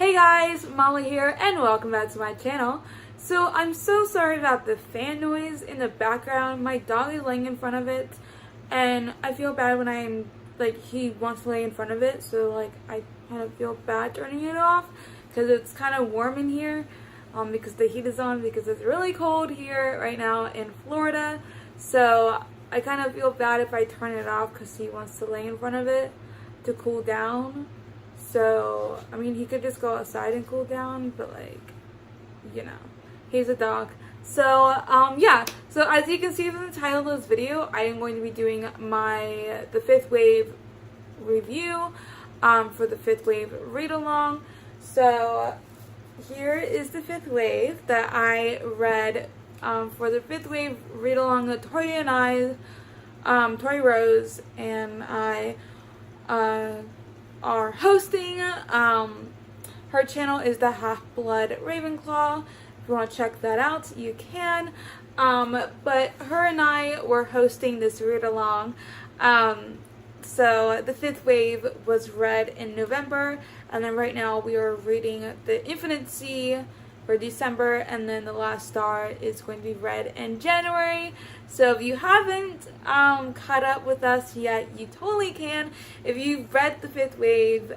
Hey guys, Molly here and welcome back to my channel. So I'm so sorry about the fan noise in the background. My dog is laying in front of it and I feel bad when I'm he wants to lay in front of it, so I kind of feel bad turning it off because it's kind of warm in here because the heat is on because it's really cold here right now in Florida. So I kind of feel bad if I turn it off because he wants to lay in front of it to cool down. So, I mean, he could just go outside and cool down, but he's a dog. So, yeah. So, as you can see from the title of this video, I am going to be doing the fifth wave review for the fifth wave read-along. So, here is the fifth wave that I read for the fifth wave read-along that Tori and I, Tori Rose and I, are hosting. Her channel is the Half-Blood Ravenclaw. If you want to check that out, you can. But her and I were hosting this read along. So the fifth wave was read in November, and then right now we are reading The Infinite Sea for December, and then The Last Star is going to be read in January. So if you haven't caught up with us yet, you totally can. If you've read the fifth wave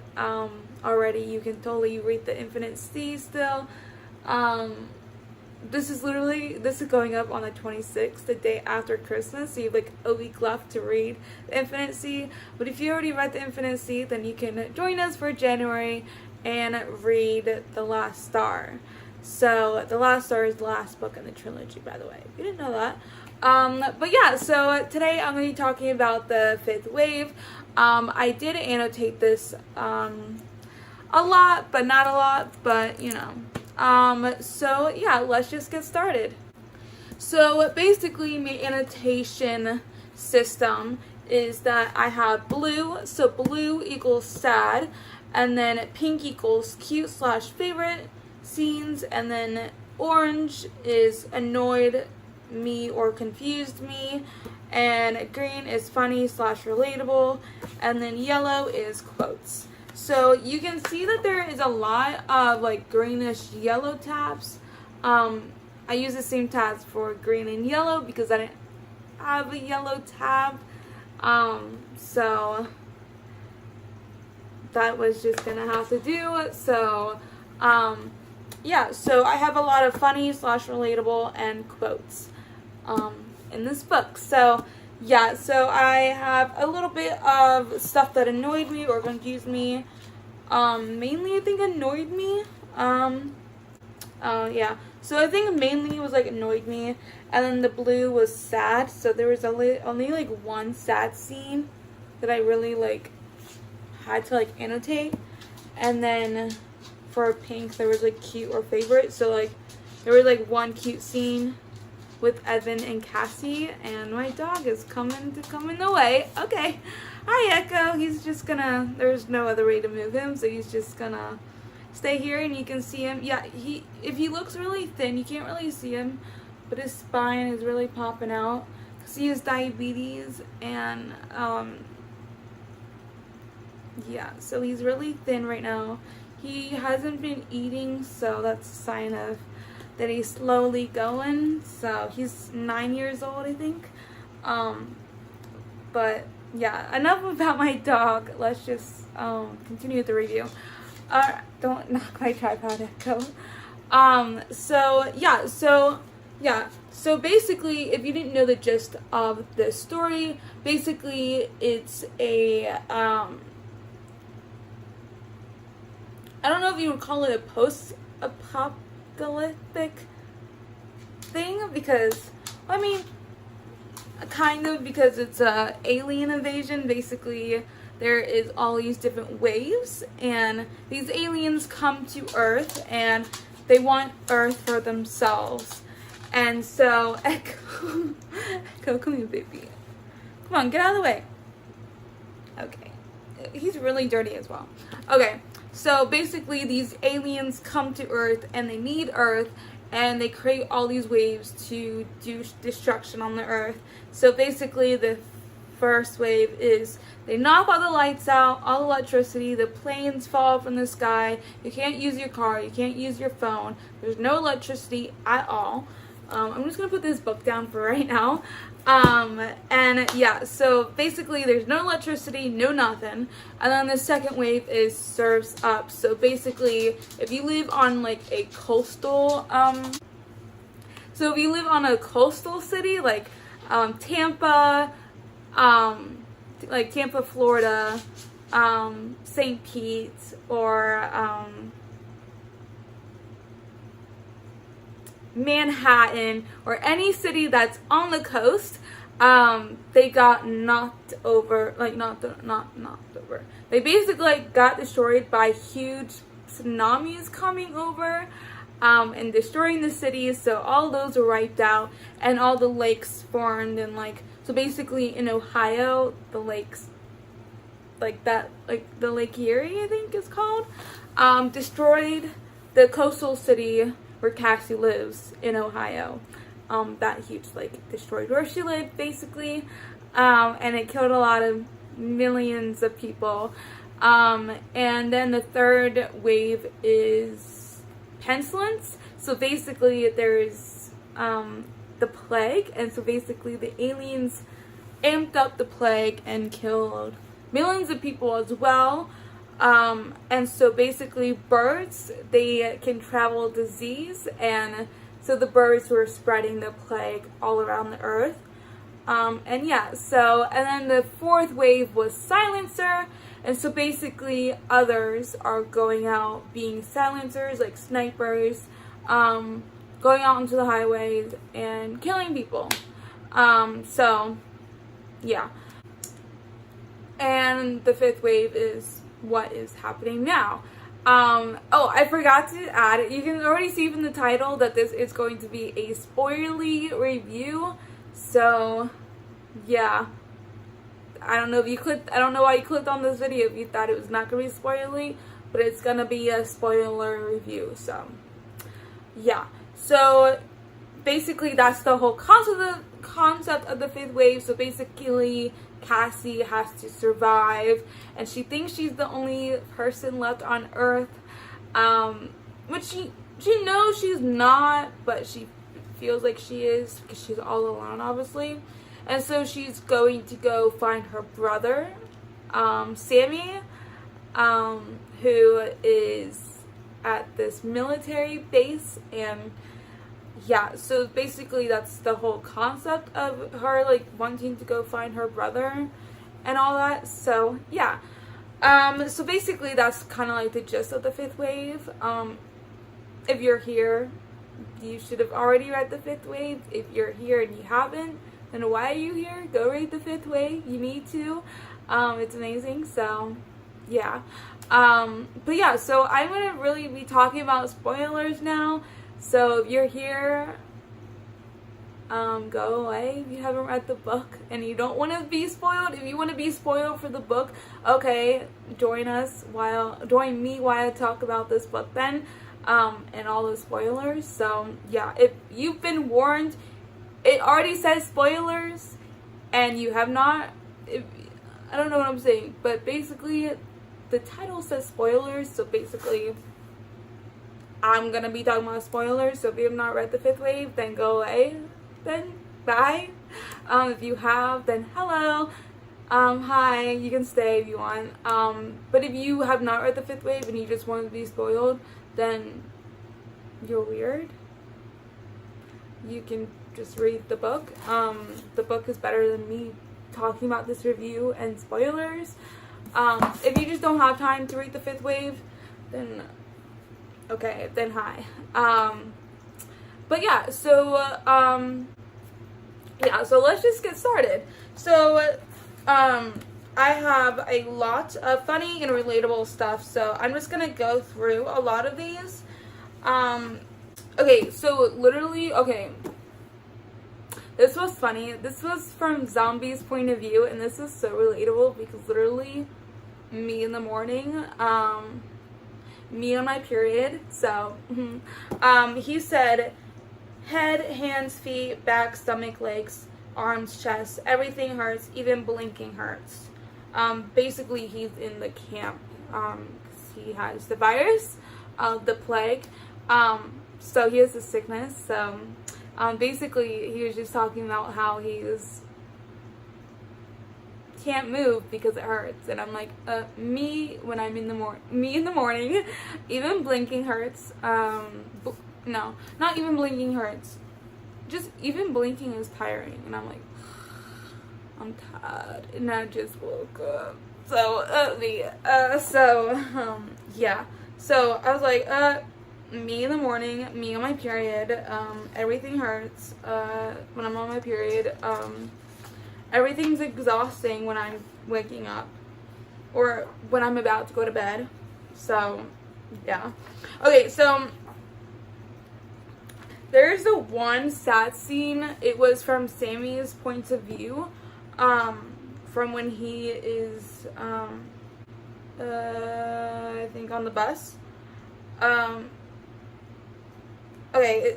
already, you can totally read The Infinite Sea still. This is going up on the 26th, the day after Christmas, so you have a week left to read The Infinite Sea. But if you already read The Infinite Sea, then you can join us for January and read The Last Star. So, The Last Star is the last book in the trilogy, by the way, if you didn't know that. But yeah, so today I'm going to be talking about the fifth wave. I did annotate this a lot, but not a lot, but so yeah, let's just get started. So basically my annotation system is that I have blue, so blue equals sad, and then pink equals cute/favorite scenes, and then orange is annoyed me or confused me, and green is funny/relatable, and then yellow is quotes. So you can see that there is a lot of greenish yellow tabs. I use the same tabs for green and yellow because I didn't have a yellow tab, so that was just gonna have to do. So yeah, so I have a lot of funny/relatable and quotes in this book. So yeah, so I have a little bit of stuff that annoyed me or confused me. Mainly I think annoyed me. Yeah, so I think mainly it was annoyed me, and then the blue was sad. So there was only one sad scene that I really had to annotate, and then for pink there was cute or favorite. So there was one cute scene with Evan and Cassie, and my dog is coming the way. Okay, hi Echo. He's just gonna, there's no other way to move him, so he's just gonna stay here and you can see him. Yeah, if he looks really thin, you can't really see him, but his spine is really popping out because he has diabetes, and yeah, so he's really thin right now. He hasn't been eating, so that's a sign of that he's slowly going. So he's 9 years old, I think. But yeah, enough about my dog. Let's just continue with the review. Don't knock my tripod, Echo. So basically, if you didn't know the gist of the story, basically it's a I don't know if you would call it a post-apocalyptic thing, because, I mean, kind of, because it's a alien invasion. Basically, there is all these different waves, and these aliens come to Earth, and they want Earth for themselves. And so, Echo, come here, baby. Come on, get out of the way. Okay. He's really dirty as well. Okay. So basically these aliens come to Earth and they need Earth, and they create all these waves to do destruction on the Earth. So basically the first wave is they knock all the lights out, all the electricity, the planes fall from the sky, you can't use your car, you can't use your phone, there's no electricity at all. I'm just gonna put this book down for right now. And yeah, so basically there's no electricity, no nothing. And then the second wave is surfs up. So basically, if you live on like a coastal, so if you live on a coastal city like Tampa, like Tampa, Florida, St. Pete, or Manhattan, or any city that's on the coast, they got knocked over, like not knocked over. They basically like got destroyed by huge tsunamis coming over, and destroying the cities. So all those were wiped out, and all the lakes formed, and like, so basically in Ohio, the lakes, like that, like the Lake Erie, I think is called, destroyed the coastal city where Cassie lives in Ohio. That huge lake destroyed where she lived, basically, and it killed a lot of millions of people. And then the third wave is pestilence. So basically there's the plague, and so basically the aliens amped up the plague and killed millions of people as well. And so basically birds, they can travel disease, and so the birds were spreading the plague all around the earth. And yeah, so, and then the fourth wave was silencer, and so basically others are going out being silencers, like snipers, going out into the highways and killing people. So yeah. And the fifth wave is what is happening now. Oh, I forgot to add, you can already see from the title that this is going to be a spoilerly review. So yeah, I don't know if you clicked, I don't know why you clicked on this video if you thought it was not gonna be spoilerly, but it's gonna be a spoiler review. So yeah, so basically that's the whole concept of the fifth wave. So basically Cassie has to survive, and she thinks she's the only person left on Earth, which she knows she's not, but she feels like she is because she's all alone, obviously. And so she's going to go find her brother, Sammy, who is at this military base. And yeah, so basically that's the whole concept of her like wanting to go find her brother and all that. So yeah, so basically that's kind of like the gist of the fifth wave. If you're here, you should have already read the fifth wave. If you're here and you haven't, then why are you here? Go read the fifth wave. You need to. It's amazing. So yeah, but yeah, so I'm gonna really be talking about spoilers now. So if you're here, go away if you haven't read the book and you don't want to be spoiled. If you want to be spoiled for the book, okay, join me while I talk about this book then, and all the spoilers. So yeah, if you've been warned, it already says spoilers, and you have not, I don't know what I'm saying, but basically the title says spoilers, so basically I'm gonna be talking about spoilers. So if you have not read the fifth wave, then go away, then bye. If you have, then hello, hi, you can stay if you want. But if you have not read the fifth wave and you just want to be spoiled, then you're weird. You can just read the book. The book is better than me talking about this review and spoilers. If you just don't have time to read the fifth wave, then okay, then hi. But yeah, so yeah, so let's just get started. So I have a lot of funny and relatable stuff, so I'm just gonna go through a lot of these. Okay, so literally, okay, this was funny. This was from Zombie's point of view, and this is so relatable because literally me in the morning, me on my period. So he said head, hands, feet, back, stomach, legs, arms, chest, everything hurts, even blinking hurts. Basically, he's in the camp. He has the virus, the plague. So he has the sickness. So basically, he was just talking about how can't move because it hurts. And I'm like, me when I'm in the morning, even blinking hurts. No, not even blinking hurts. Just even blinking is tiring. And I'm like, I'm tired. And I just woke up. So, yeah. So, I was like, me in the morning, me on my period, everything hurts, when I'm on my period, everything's exhausting when I'm waking up, or when I'm about to go to bed. So, yeah. Okay, so, there's the one sad scene. It was from Sammy's point of view, from when he is, I think on the bus. Okay,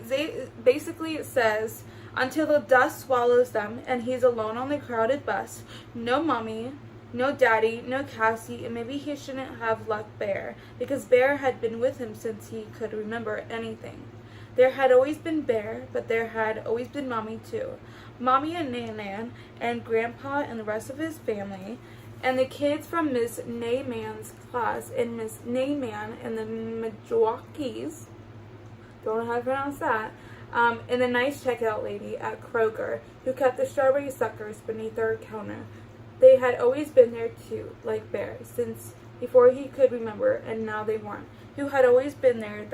basically it says, until the dust swallows them and he's alone on the crowded bus. No mommy, no daddy, no Cassie, and maybe he shouldn't have left Bear, because Bear had been with him since he could remember anything. There had always been Bear, but there had always been Mommy too. Mommy and Nan and Grandpa and the rest of his family, and the kids from Miss Nayman's class, and Miss Nayman and the Milwaukees, don't know how to pronounce that, and the nice checkout lady at Kroger who kept the strawberry suckers beneath her counter. They had always been there too, like Bear, since before he could remember, and now they weren't. Who had always been there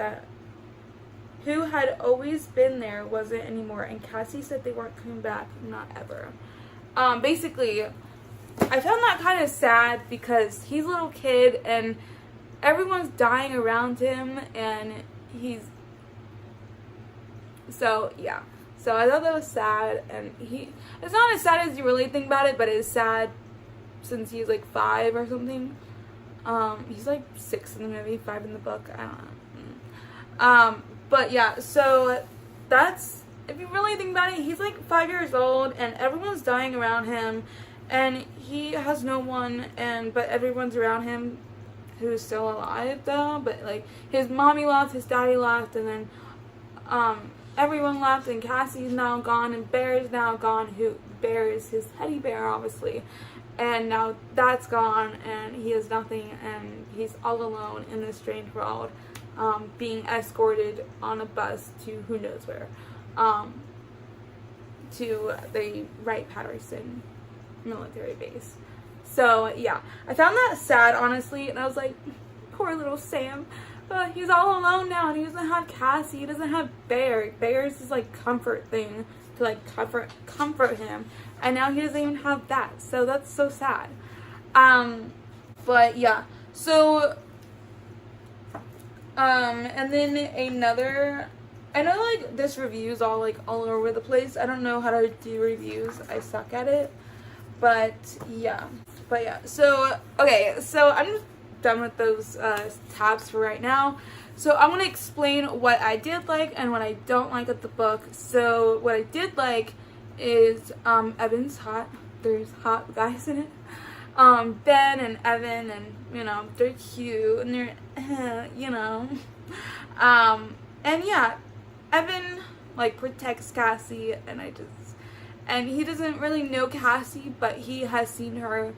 wasn't anymore, and Cassie said they weren't coming back, not ever. Basically, I found that kind of sad because he's a little kid and everyone's dying around him, and so yeah. So I thought that was sad, and it's not as sad as you really think about it, but it's sad since he's like 5 or something. He's like 6 in the movie, 5 in the book, I don't know. But yeah, so that's, if you really think about it, he's like 5 years old and everyone's dying around him, and he has no one, but everyone's around him who's still alive though, but like his mommy left, his daddy left, and then everyone left, and Cassie's now gone, and Bear's now gone, Bear is his teddy bear obviously, and now that's gone, and he has nothing, and he's all alone in this strange world, being escorted on a bus to who knows where, to the Wright-Patterson military base. So yeah, I found that sad, honestly, and I was like, poor little Sam. He's all alone now, and he doesn't have Cassie, he doesn't have Bear. Bear's his like comfort thing to like comfort him, and now he doesn't even have that. So that's so sad. But yeah, so and then another, I know like this review is all over the place. I don't know how to do reviews. I suck at it. But yeah. So okay, so I'm just done with those tabs for right now. So I'm going to explain what I did like and what I don't like of the book. So what I did like is Evan's hot. There's hot guys in it. Ben and Evan, and you know, they're cute and they're you know. And yeah, Evan like protects Cassie, and he doesn't really know Cassie, but he has seen her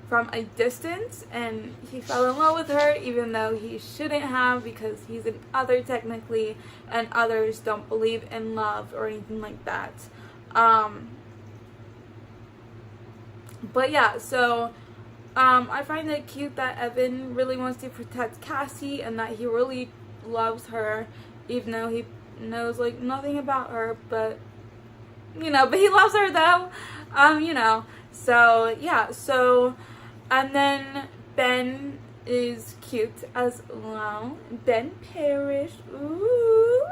from a distance, and he fell in love with her even though he shouldn't have, because he's an other technically, and others don't believe in love or anything like that. But yeah, so I find it cute that Evan really wants to protect Cassie, and that he really loves her even though he knows like nothing about her, but you know, but he loves her though. You know, so yeah, so and then Ben is cute as well. Ben Parrish. Ooh.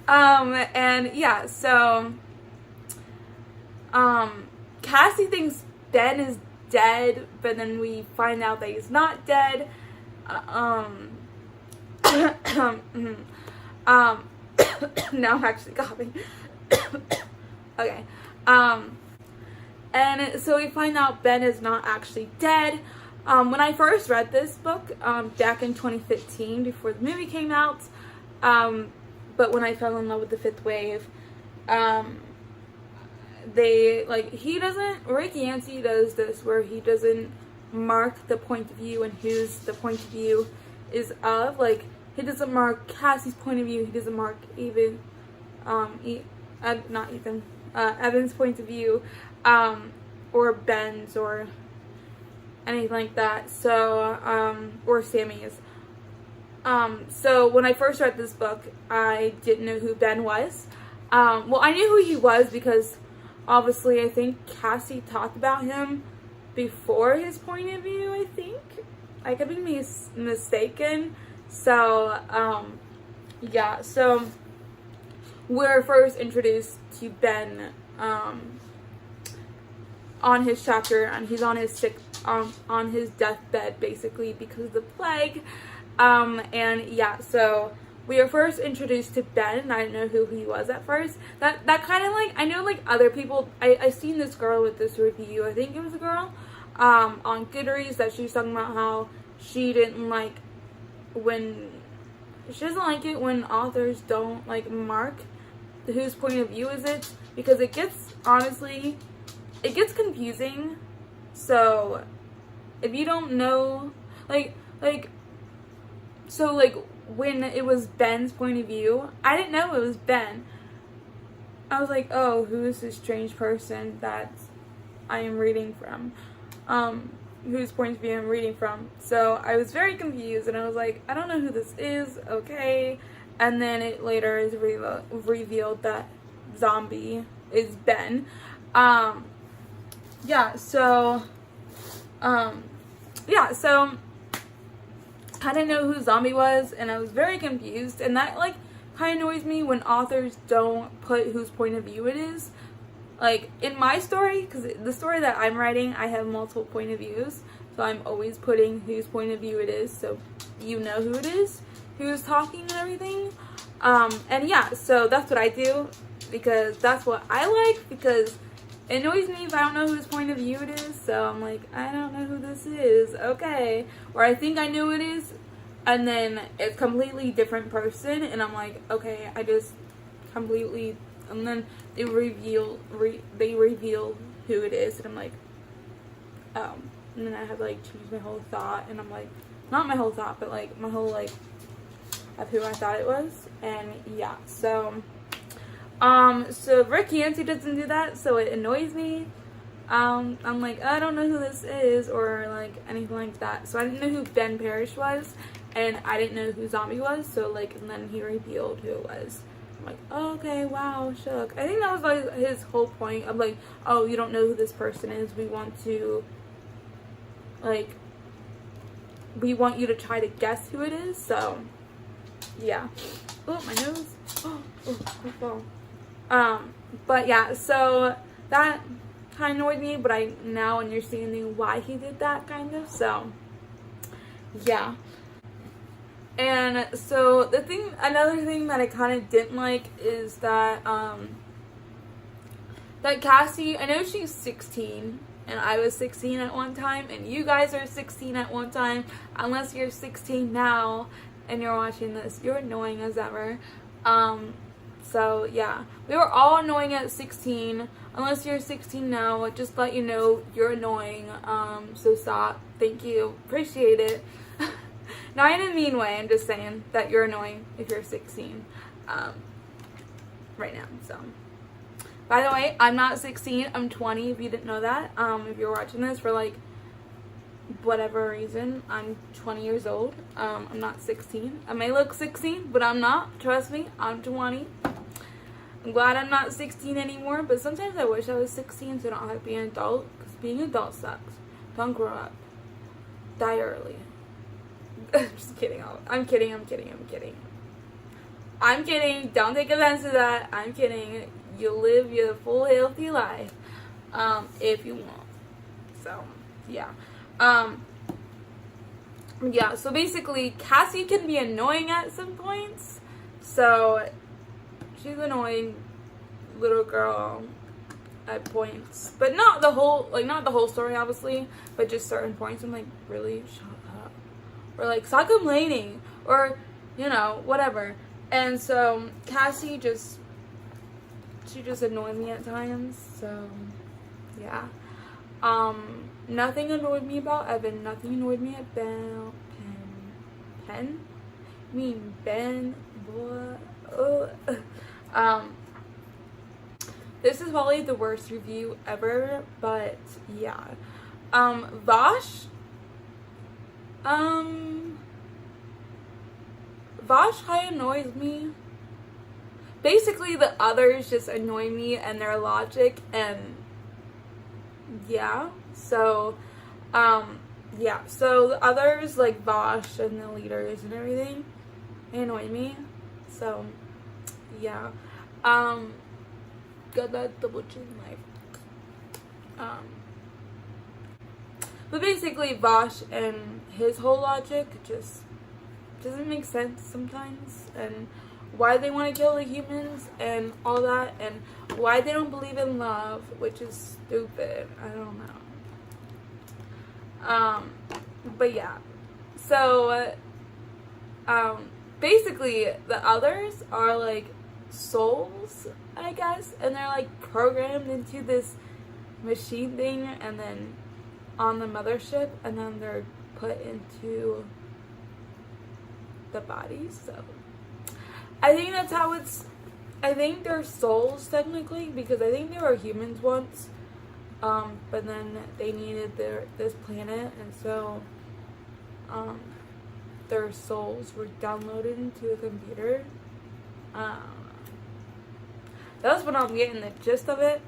And yeah, so Cassie thinks Ben is dead, but then we find out that he's not dead. Now I'm actually coughing. Okay. And so we find out Ben is not actually dead. When I first read this book, back in 2015, before the movie came out, but when I fell in love with the Fifth Wave, Rick Yancey does this where he doesn't mark the point of view and whose the point of view is of. Like, he doesn't mark Cassie's point of view, he doesn't mark Evan's point of view, or Ben's, or anything like that, so, or Sammy's. So when I first read this book, I didn't know who Ben was. Well, I knew who he was because, obviously, I think Cassie talked about him before his point of view, I think. I could be mistaken. So, yeah, so we're first introduced to Ben, on his chapter, and he's on his on his deathbed, basically, because of the plague. And yeah, so we are first introduced to Ben, and I didn't know who he was at first. That kind of, like, I know, like, other people, I seen this girl with this review, I think it was a girl, on Goodreads, that she was talking about how she didn't like she doesn't like it when authors don't, like, mark whose point of view is it, because it gets, honestly, it gets confusing. So if you don't know, so when it was Ben's point of view, I didn't know it was Ben. I was like, oh, who is this strange person that I am reading from? Whose point of view I'm reading from. So I was very confused, and I was like, I don't know who this is, okay. And then it later is revealed that Zombie is Ben. Yeah, so I didn't know who Zombie was, and I was very confused, and that, like, kind of annoys me when authors don't put whose point of view it is. Like, in my story, because the story that I'm writing, I have multiple point of views, so I'm always putting whose point of view it is, so you know who it is, who's talking and everything. And yeah, so that's what I do, because that's what I like, because it annoys me if I don't know whose point of view it is, so I'm like, I don't know who this is, okay. Or I think I know who it is, and then it's completely different person, and I'm like, okay, I just completely, and then they reveal who it is, and I'm like, oh. And then I have to, like, change my whole thought, and I'm like, not my whole thought, but, like, my whole, like, of who I thought it was. And yeah, so so Rick Yancey doesn't do that, so it annoys me. I'm like, I don't know who this is, or, like, anything like that. So I didn't know who Ben Parrish was, and I didn't know who Zombie was, so, like, and then he revealed who it was. I'm like, oh, okay, wow, shook. I think that was, like, his whole point. I'm like, oh, you don't know who this person is, we want to, like, we want you to try to guess who it is, so, yeah. Oh, my nose. But yeah, so that kind of annoyed me, but I now understanding why he did that, kind of, so, yeah. And so another thing that I kind of didn't like is that, that Cassie, I know she's 16, and I was 16 at one time, and you guys are 16 at one time. Unless you're 16 now and you're watching this, you're annoying as ever. So yeah, we were all annoying at 16. Unless you're 16 now, just let you know you're annoying. So stop. Thank you. Appreciate it. Not in a mean way, I'm just saying that you're annoying if you're 16 right now. So, by the way, I'm not 16, I'm 20 if you didn't know that. If you're watching this for, like, whatever reason, I'm 20 years old. I'm not 16. I may look 16, but I'm not. Trust me, I'm 20. I'm glad I'm not 16 anymore, but sometimes I wish I was 16 so I don't have to be an adult, because being an adult sucks. Don't grow up. Die early. Just kidding. I'm kidding. Don't take offense to that. I'm kidding. You live your full healthy life, if you want. So, yeah. Yeah, so basically, Cassie can be annoying at some points. So, she's an annoying little girl. at points, but not the whole story, obviously, but just certain points. I'm like, really, shut up, or like, stop complaining, or whatever. And so Cassie just annoyed me at times. So yeah, nothing annoyed me about Evan. Nothing annoyed me about Pen. I mean Ben. Boy. This is probably the worst review ever, but yeah. Vosh. Vosh kind of annoys me. Basically, the others just annoy me and their logic, and yeah. So, yeah. So the others, like Vosh and the leaders and everything, they annoy me. So, yeah. Got that double chin knife. But basically, Vosh and his whole logic just doesn't make sense sometimes, and why they want to kill the humans and all that, and why they don't believe in love, which is stupid. I don't know. But yeah. So, basically, the others are like souls, I guess, and they're like programmed into this machine thing, and then on the mothership, and then they're put into the bodies. So I think that's how I think they're souls technically, because I think they were humans once, but then they needed this planet, and so their souls were downloaded into a computer. That's what I'm getting the gist of it.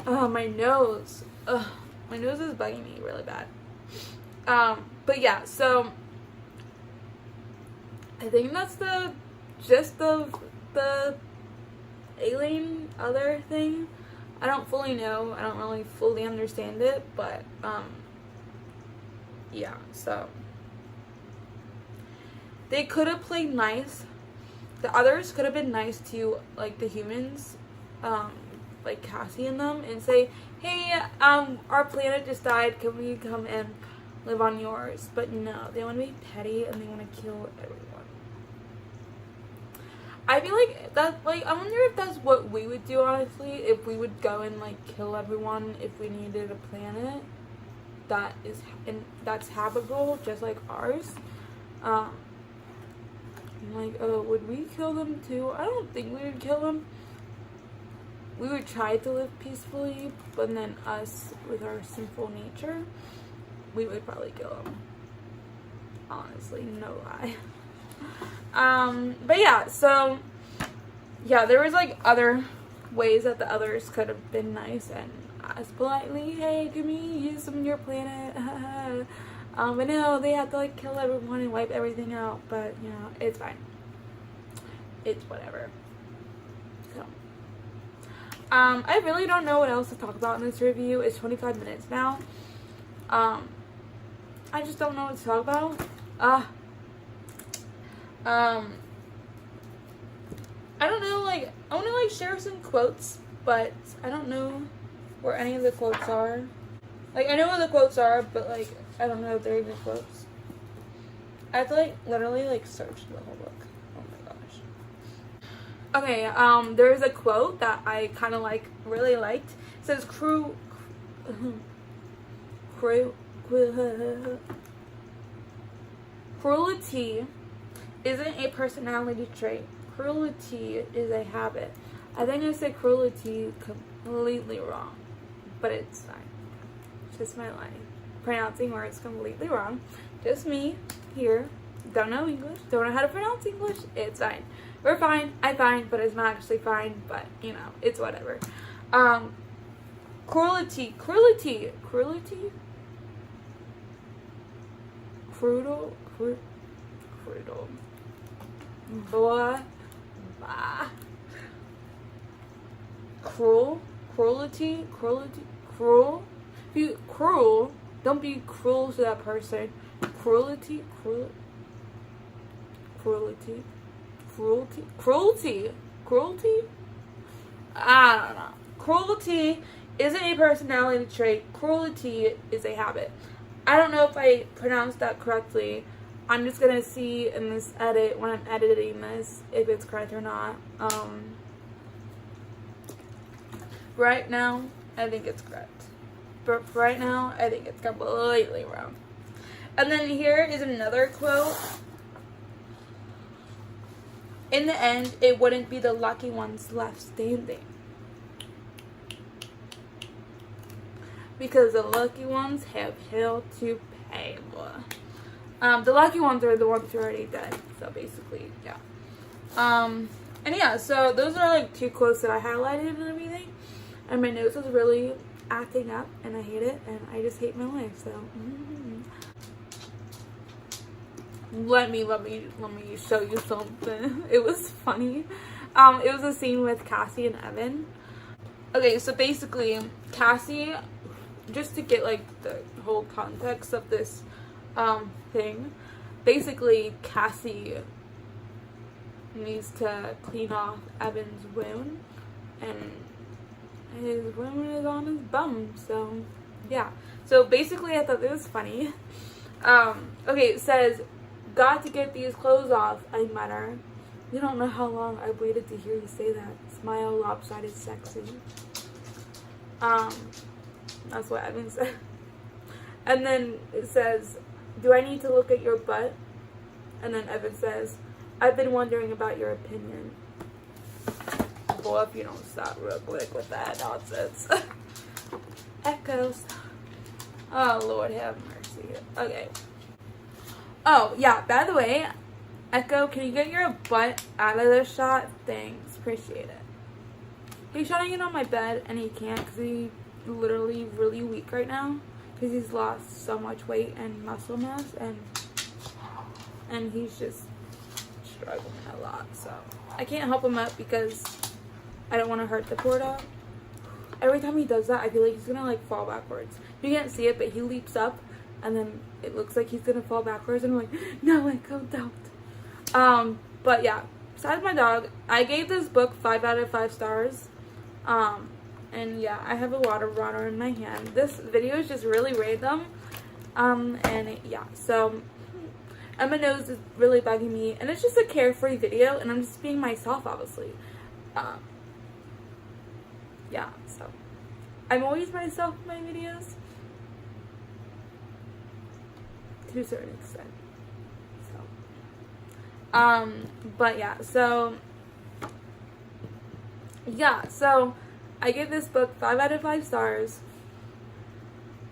My nose. My nose is bugging me really bad. But yeah, so I think that's the gist of the alien other thing. I don't fully know. I don't really fully understand it, but yeah, so they could have played nice. The others could have been nice to like the humans, like Cassie and them, and say, hey, our planet just died, can we come and live on yours? But no, they want to be petty and they want to kill everyone. I feel like that, like, I wonder if that's what we would do, honestly, if we would go and like kill everyone if we needed a planet that's habitable just like ours. I'm like, oh, would we kill them too? I don't think we would kill them. We would try to live peacefully, but then us, with our sinful nature, we would probably kill them. Honestly, no lie. But yeah, so, yeah, there was like other ways that the others could have been nice and asked politely, hey, can we use some of your planet? But no, they have to like kill everyone and wipe everything out, but you know, it's fine. It's whatever. So, I really don't know what else to talk about in this review. It's 25 minutes now. I just don't know what to talk about. I don't know, like, I want to like share some quotes, but I don't know where any of the quotes are. Like, I know what the quotes are, but like, I don't know if they're even quotes. I have to like literally like search the whole book. Oh my gosh. Okay, there's a quote that I kind of like, really liked. It says, cruelty isn't a personality trait. Cruelty is a habit. I think I said cruelty completely wrong, but it's fine. It's just my line. Pronouncing words completely wrong. Just me here. Don't know English. Don't know how to pronounce English. It's fine. We're fine. I'm fine, but it's not actually fine. But you know, it's whatever. Cruelty. Cruel. Blah. Blah. Cruelty. Be cruel. Don't be cruel to that person. Cruelty. I don't know. Cruelty isn't a personality trait. Cruelty is a habit. I don't know if I pronounced that correctly. I'm just gonna see in this edit when I'm editing this if it's correct or not. Right now, I think it's correct. But for right now, I think it's completely wrong. And then here is another quote. In the end, it wouldn't be the lucky ones left standing. Because the lucky ones have hell to pay. The lucky ones are the ones who are already dead. So basically, yeah. And yeah, so those are like 2 quotes that I highlighted and everything. And my nose is really acting up, and I hate it, and I just hate my life. So let me show you something. It was funny. It was a scene with Cassie and Evan. Okay, so basically, Cassie, just to get like the whole context of this thing, basically Cassie needs to clean off Evan's wound, and his wound is on his bum. So yeah, so basically I thought it was funny. Okay, it says, got to get these clothes off, I mutter. You don't know how long I waited to hear you say that. Smile, lopsided, sexy. That's what Evan said. And then it says, do I need to look at your butt? And then Evan says, I've been wondering about your opinion. Boy, if you don't stop real quick with that nonsense. Echoes. Oh, Lord have mercy. Okay. Oh, yeah, by the way, Echo, can you get your butt out of this shot? Thanks. Appreciate it. He's shutting it on my bed, and he can't because he's literally really weak right now because he's lost so much weight and muscle mass, and he's just struggling a lot. So I can't help him up because I don't want to hurt the poor dog. Every time he does that, I feel like he's gonna like fall backwards. You can't see it, but he leaps up, and then it looks like he's gonna fall backwards, and I'm like, no, Echo, don't. But yeah, besides my dog, I gave this book 5 out of 5 stars. And yeah, I have a water bottle in my hand. This video is just really random. Yeah, so, and my nose is really bugging me, and it's just a carefree video, and I'm just being myself, obviously. Yeah, so, I'm always myself in my videos, to a certain extent. So, but yeah, so, I give this book 5 out of 5 stars.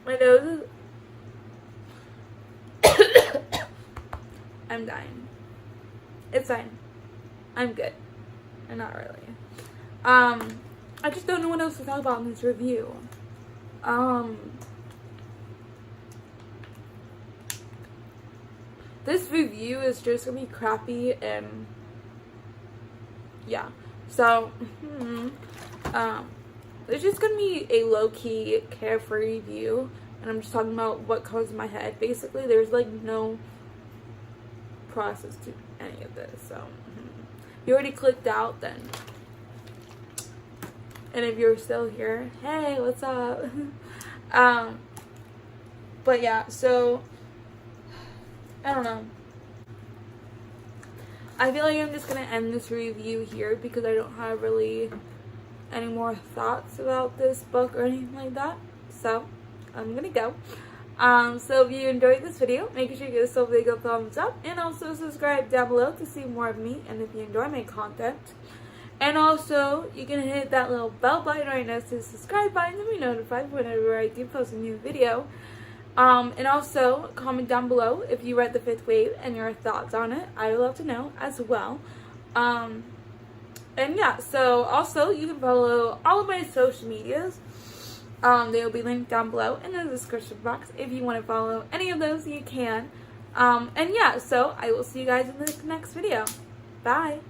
My nose is... I'm dying. It's fine. I'm good. I'm not really. I just don't know what else to talk about in this review. This review is just gonna be crappy, and yeah. So, it's just gonna be a low-key, carefree review, and I'm just talking about what comes in my head. Basically, there's like no process to any of this. So, if you already clicked out, then, and if you're still here, hey, what's up? But yeah, so I don't know. I feel like I'm just gonna end this review here because I don't have really any more thoughts about this book or anything like that. So I'm gonna go. So if you enjoyed this video, make sure you give this a big thumbs up, and also subscribe down below to see more of me, and if you enjoy my content. And also, you can hit that little bell button right next to the subscribe button to be notified whenever I do post a new video. And also, comment down below if you read The Fifth Wave and your thoughts on it. I would love to know as well. And yeah, so also, you can follow all of my social medias. They will be linked down below in the description box. If you want to follow any of those, you can. And yeah, so I will see you guys in the next video. Bye!